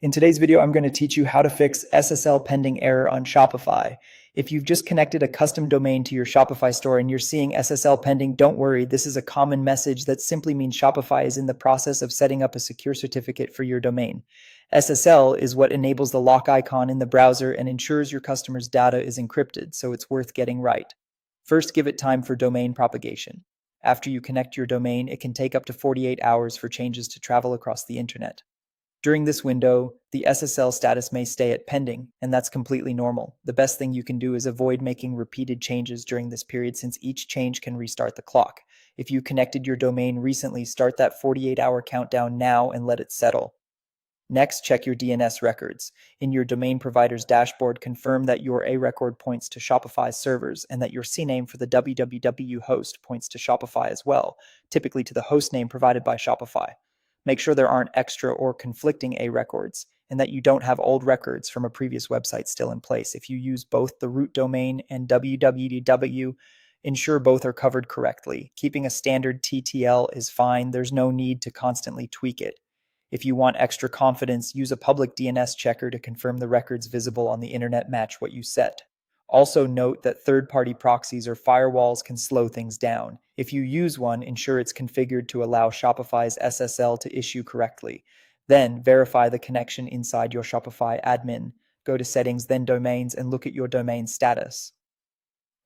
In today's video, I'm going to teach you how to fix SSL pending error on Shopify. If you've just connected a custom domain to your Shopify store and you're seeing SSL pending, don't worry. This is a common message that simply means Shopify is in the process of setting up a secure certificate for your domain. SSL is what enables the lock icon in the browser and ensures your customer's data is encrypted, so it's worth getting right. First, give it time for domain propagation. After you connect your domain, it can take up to 48 hours for changes to travel across the internet. During this window, the SSL status may stay at pending, and that's completely normal. The best thing you can do is avoid making repeated changes during this period since each change can restart the clock. If you connected your domain recently, start that 48-hour countdown now and let it settle. Next, check your DNS records. In your domain provider's dashboard, confirm that your A record points to Shopify's servers and that your CNAME for the www host points to Shopify as well, typically to the host name provided by Shopify. Make sure there aren't extra or conflicting A records, and that you don't have old records from a previous website still in place. If you use both the root domain and www, ensure both are covered correctly. Keeping a standard TTL is fine. There's no need to constantly tweak it. If you want extra confidence, use a public DNS checker to confirm the records visible on the internet match what you set. Also note that third-party proxies or firewalls can slow things down. If you use one, ensure it's configured to allow Shopify's SSL to issue correctly. Then, verify the connection inside your Shopify admin. Go to Settings, then Domains, and look at your domain status.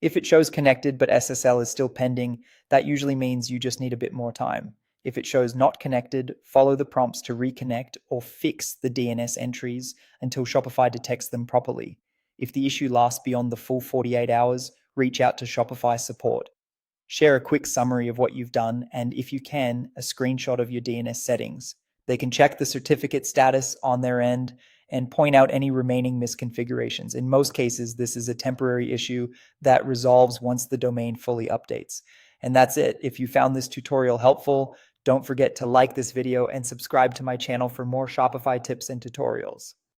If it shows connected but SSL is still pending, that usually means you just need a bit more time. If it shows not connected, follow the prompts to reconnect or fix the DNS entries until Shopify detects them properly. If the issue lasts beyond the full 48 hours, reach out to Shopify support. Share a quick summary of what you've done and, if you can, a screenshot of your DNS settings. They can check the certificate status on their end and point out any remaining misconfigurations. In most cases, this is a temporary issue that resolves once the domain fully updates. And that's it. If you found this tutorial helpful, don't forget to like this video and subscribe to my channel for more Shopify tips and tutorials.